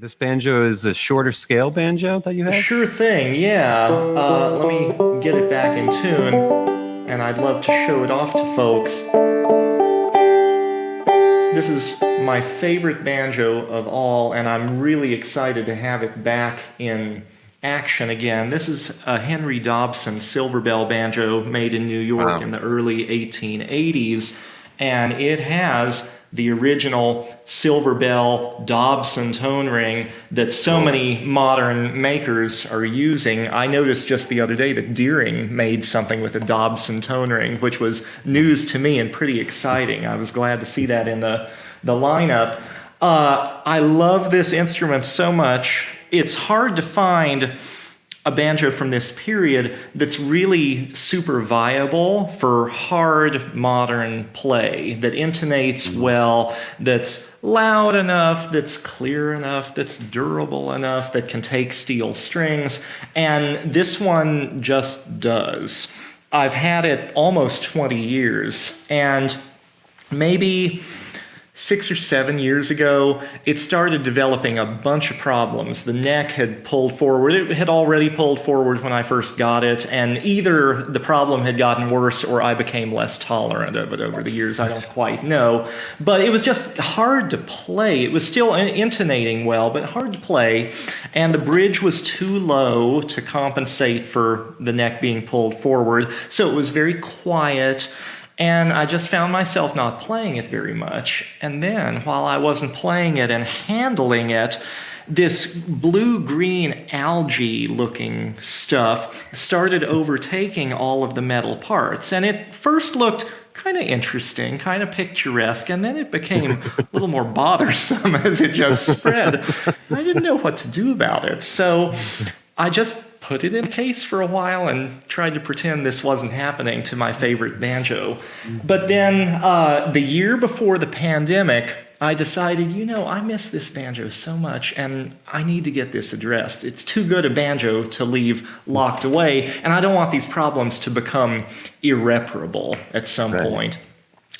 this banjo is a shorter scale banjo that you have? Sure thing, yeah. Let me get it back in tune, and I'd love to show it off to folks. This is my favorite banjo of all, and I'm really excited to have it back in action again. This is a Henry Dobson Silver Bell banjo made in New York in the early 1880s, and it has the original Silver Bell Dobson tone ring that so many modern makers are using. I noticed just the other day that Deering made something with a Dobson tone ring, which was news to me and pretty exciting. I was glad to see that in the lineup. I love this instrument so much. It's hard to find a banjo from this period that's really super viable for hard modern play, that intonates well, that's loud enough, that's clear enough, that's durable enough, that can take steel strings, and this one just does. I've had it almost 20 years, and maybe 6 or 7 years ago, it started developing a bunch of problems. The neck had pulled forward. It had already pulled forward when I first got it, and either the problem had gotten worse or I became less tolerant of it over the years. I don't quite know. But it was just hard to play. It was still intonating well, but hard to play. And the bridge was too low to compensate for the neck being pulled forward, so it was very quiet. And I just found myself not playing it very much. And then, while I wasn't playing it and handling it, this blue-green algae-looking stuff started overtaking all of the metal parts. And it first looked kind of interesting, kind of picturesque, and then it became a little more bothersome as it just spread. I didn't know what to do about it. So I just put it in a case for a while and tried to pretend this wasn't happening to my favorite banjo. But then the year before the pandemic, I decided, I miss this banjo so much and I need to get this addressed. It's too good a banjo to leave locked away, and I don't want these problems to become irreparable at some point.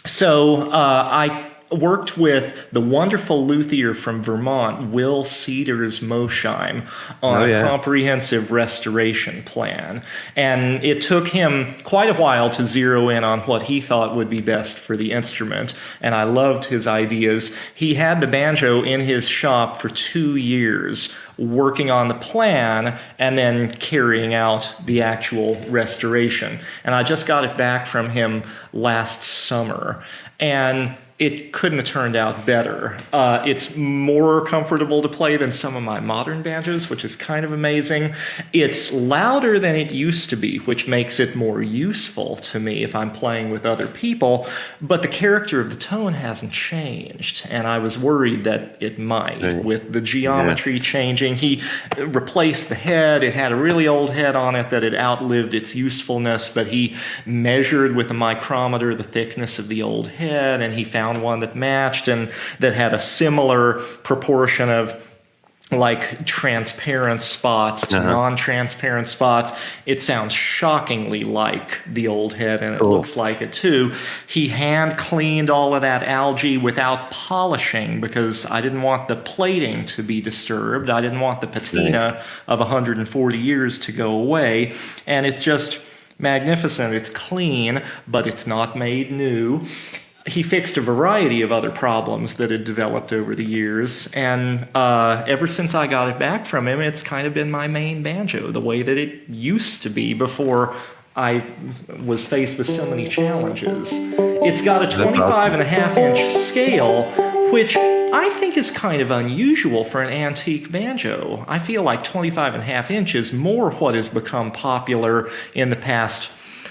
So I worked with the wonderful luthier from Vermont, Will Cedars Mosheim, on a comprehensive restoration plan. And it took him quite a while to zero in on what he thought would be best for the instrument, and I loved his ideas. He had the banjo in his shop for 2 years, working on the plan and then carrying out the actual restoration. And I just got it back from him last summer. And it couldn't have turned out better. It's more comfortable to play than some of my modern banjos, which is kind of amazing. It's louder than it used to be, which makes it more useful to me if I'm playing with other people, but the character of the tone hasn't changed, and I was worried that it might, with the geometry changing. He replaced the head. It had a really old head on it that had outlived its usefulness, but he measured with a micrometer the thickness of the old head, and he found one that matched and that had a similar proportion of like transparent spots to non-transparent spots. It sounds shockingly like the old head, and it looks like it too. He hand cleaned all of that algae without polishing because I didn't want the plating to be disturbed. I didn't want the patina of 140 years to go away. And it's just magnificent. It's clean, but it's not made new. He fixed a variety of other problems that had developed over the years, and ever since I got it back from him, it's kind of been my main banjo, the way that it used to be before I was faced with so many challenges. It's got a 25.5-inch scale, which I think is kind of unusual for an antique banjo. I feel like 25.5 inches more what has become popular in the past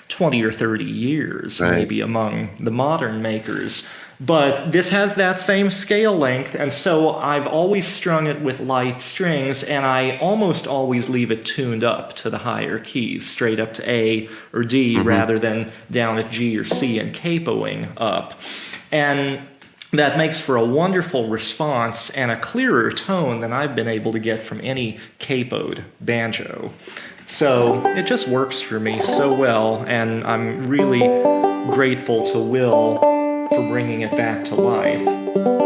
20 or 30 years, maybe among the modern makers. But this has that same scale length, and so I've always strung it with light strings, and I almost always leave it tuned up to the higher keys, straight up to A or D, rather than down at G or C and capoing up. And that makes for a wonderful response and a clearer tone than I've been able to get from any capoed banjo. So it just works for me so well, and I'm really grateful to Will for bringing it back to life.